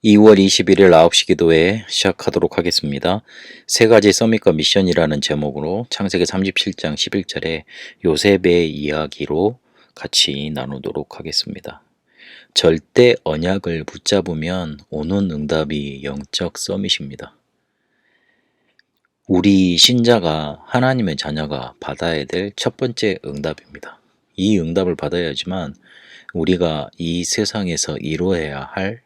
2월 21일 9시 기도회 시작하도록 하겠습니다. 세 가지 서밋과 미션이라는 제목으로 창세기 37장 11절에 요셉의 이야기로 같이 나누도록 하겠습니다. 절대 언약을 붙잡으면 오는 응답이 영적 서밋입니다. 우리 신자가 하나님의 자녀가 받아야 될 첫 번째 응답입니다. 이 응답을 받아야지만 우리가 이 세상에서 이루어야 할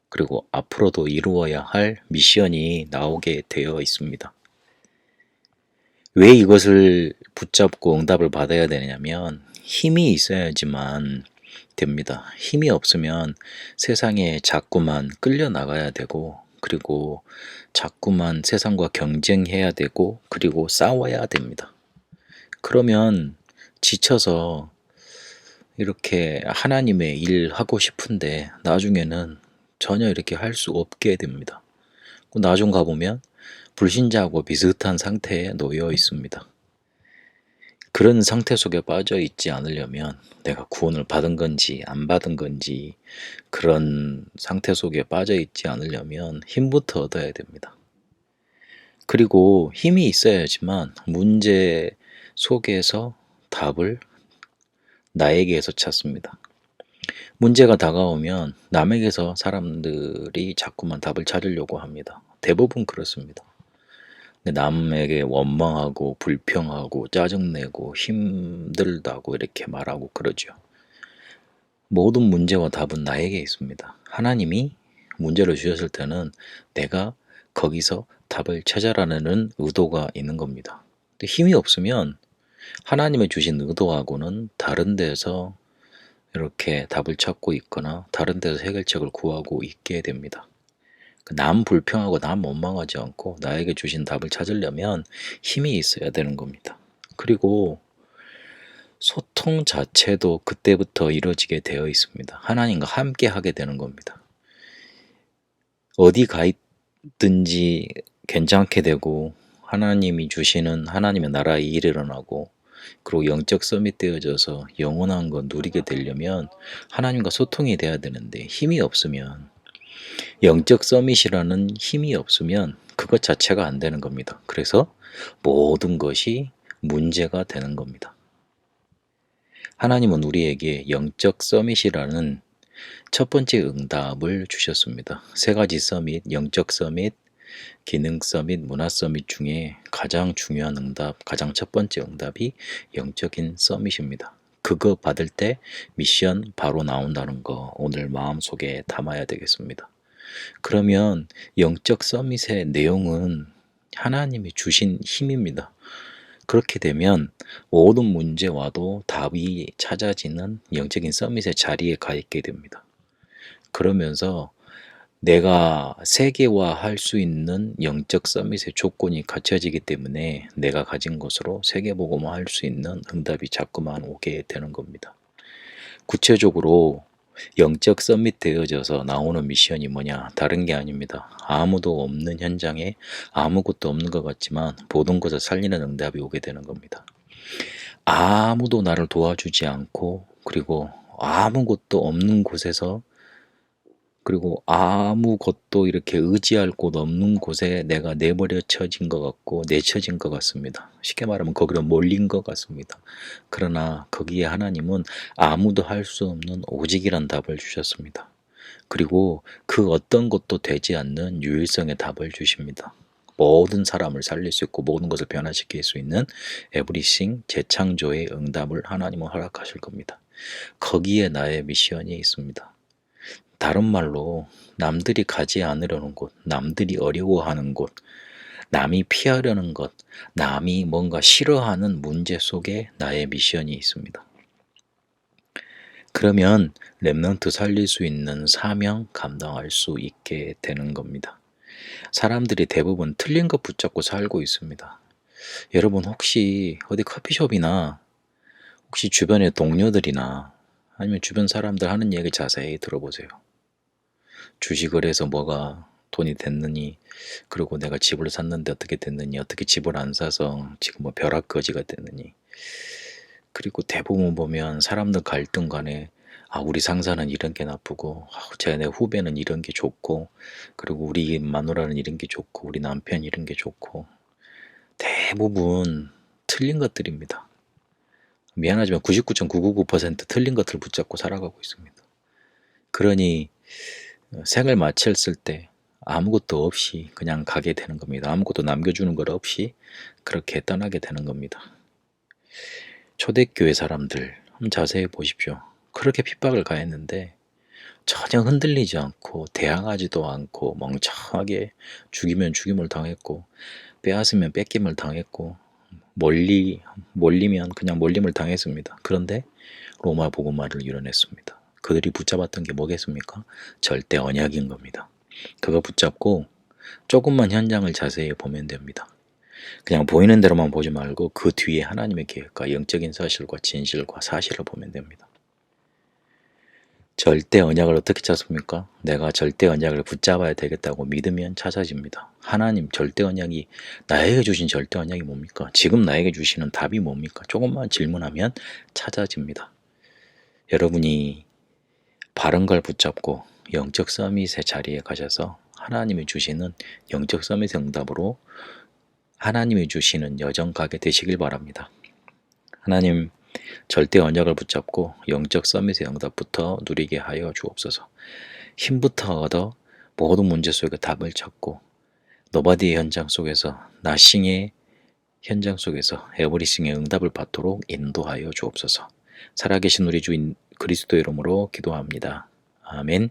그리고 앞으로도 이루어야 할 미션이 나오게 되어 있습니다. 왜 이것을 붙잡고 응답을 받아야 되냐면 힘이 있어야지만 됩니다. 힘이 없으면 세상에 자꾸만 끌려 나가야 되고 그리고 자꾸만 세상과 경쟁해야 되고 그리고 싸워야 됩니다. 그러면 지쳐서 이렇게 하나님의 일 하고 싶은데 나중에는 전혀 이렇게 할 수 없게 됩니다. 나중 가보면 불신자하고 비슷한 상태에 놓여 있습니다. 그런 상태 속에 빠져 있지 않으려면 내가 구원을 받은 건지 안 받은 건지 그런 상태 속에 빠져 있지 않으려면 힘부터 얻어야 됩니다. 그리고 힘이 있어야지만 문제 속에서 답을 나에게서 찾습니다. 문제가 다가오면 남에게서 사람들이 자꾸만 답을 찾으려고 합니다. 대부분 그렇습니다. 남에게 원망하고 불평하고 짜증내고 힘들다고 이렇게 말하고 그러죠. 모든 문제와 답은 나에게 있습니다. 하나님이 문제를 주셨을 때는 내가 거기서 답을 찾아라는 의도가 있는 겁니다. 근데 힘이 없으면 하나님의 주신 의도하고는 다른 데서 이렇게 답을 찾고 있거나 다른 데서 해결책을 구하고 있게 됩니다. 남 불평하고 남 원망하지 않고 나에게 주신 답을 찾으려면 힘이 있어야 되는 겁니다. 그리고 소통 자체도 그때부터 이루어지게 되어 있습니다. 하나님과 함께 하게 되는 겁니다. 어디 가 있든지 괜찮게 되고 하나님이 주시는 하나님의 나라의 일이 일어나고 그리고 영적 서밋 되어져서 영원한 거 누리게 되려면 하나님과 소통이 돼야 되는데 힘이 없으면 영적 서밋이라는 힘이 없으면 그것 자체가 안 되는 겁니다. 그래서 모든 것이 문제가 되는 겁니다. 하나님은 우리에게 영적 서밋이라는 첫 번째 응답을 주셨습니다. 세 가지 서밋, 영적 서밋, 기능 서밋, 문화 서밋 중에 가장 중요한 응답, 가장 첫 번째 응답이 영적인 서밋입니다. 그거 받을 때 미션 바로 나온다는 거 오늘 마음속에 담아야 되겠습니다. 그러면 영적 서밋의 내용은 하나님이 주신 힘입니다. 그렇게 되면 모든 문제와도 답이 찾아지는 영적인 서밋의 자리에 가 있게 됩니다. 그러면서 내가 세계화할 수 있는 영적 서밋의 조건이 갖춰지기 때문에 내가 가진 것으로 세계복음화할 수 있는 응답이 자꾸만 오게 되는 겁니다. 구체적으로 영적 서밋 되어져서 나오는 미션이 뭐냐? 다른 게 아닙니다. 아무도 없는 현장에 아무것도 없는 것 같지만 모든 것을 살리는 응답이 오게 되는 겁니다. 아무도 나를 도와주지 않고 그리고 아무것도 없는 곳에서 그리고 아무것도 이렇게 의지할 곳 없는 곳에 내가 내버려쳐진 것 같고 내쳐진 것 같습니다. 쉽게 말하면 거기로 몰린 것 같습니다. 그러나 거기에 하나님은 아무도 할 수 없는 오직이란 답을 주셨습니다. 그리고 그 어떤 것도 되지 않는 유일성의 답을 주십니다. 모든 사람을 살릴 수 있고 모든 것을 변화시킬 수 있는 에브리싱 재창조의 응답을 하나님은 허락하실 겁니다. 거기에 나의 미션이 있습니다. 다른 말로 남들이 가지 않으려는 곳, 남들이 어려워하는 곳, 남이 피하려는 것, 남이 뭔가 싫어하는 문제 속에 나의 미션이 있습니다. 그러면 렘넌트 살릴 수 있는 사명 감당할 수 있게 되는 겁니다. 사람들이 대부분 틀린 것 붙잡고 살고 있습니다. 여러분 혹시 어디 커피숍이나 혹시 주변의 동료들이나 아니면 주변 사람들 하는 얘기 자세히 들어보세요. 주식을 해서 뭐가 돈이 됐느니 그리고 내가 집을 샀는데 어떻게 됐느니 어떻게 집을 안 사서 지금 뭐 벼락거지가 됐느니 그리고 대부분 보면 사람들 갈등 간에 우리 상사는 이런 게 나쁘고, 내 후배는 이런 게 좋고, 그리고 우리 마누라는 이런 게 좋고, 우리 남편 이런 게 좋고, 대부분 틀린 것들입니다. 미안하지만 99.999% 틀린 것을 붙잡고 살아가고 있습니다. 그러니 생을 마쳤을 때 아무것도 없이 그냥 가게 되는 겁니다. 아무것도 남겨주는 것 없이 그렇게 떠나게 되는 겁니다. 초대교회 사람들 한번 자세히 보십시오. 그렇게 핍박을 가했는데 전혀 흔들리지 않고 대항하지도 않고 멍청하게 죽이면 죽임을 당했고 빼앗으면 뺏김을 당했고 몰리면 그냥 몰림을 당했습니다. 그런데 로마 복음화를 이뤄냈습니다. 그들이 붙잡았던 게 뭐겠습니까? 절대 언약인 겁니다. 그거 붙잡고 조금만 현장을 자세히 보면 됩니다. 그냥 보이는 대로만 보지 말고 그 뒤에 하나님의 계획과 영적인 사실과 진실과 사실을 보면 됩니다. 절대 언약을 어떻게 찾습니까? 내가 절대 언약을 붙잡아야 되겠다고 믿으면 찾아집니다. 하나님 절대 언약이 나에게 주신 절대 언약이 뭡니까? 지금 나에게 주시는 답이 뭡니까? 조금만 질문하면 찾아집니다. 여러분이 바른 걸 붙잡고 영적 서밋의 자리에 가셔서 하나님이 주시는 영적 서밋의 응답으로 하나님이 주시는 여정 가게 되시길 바랍니다. 하나님 절대 언약을 붙잡고 영적 서밋의 응답부터 누리게 하여 주옵소서. 힘부터 얻어 모든 문제 속에 답을 찾고 노바디의 현장 속에서 나싱의 현장 속에서 에브리싱의 응답을 받도록 인도하여 주옵소서. 살아계신 우리 주인 그리스도 이름으로 기도합니다. 아멘.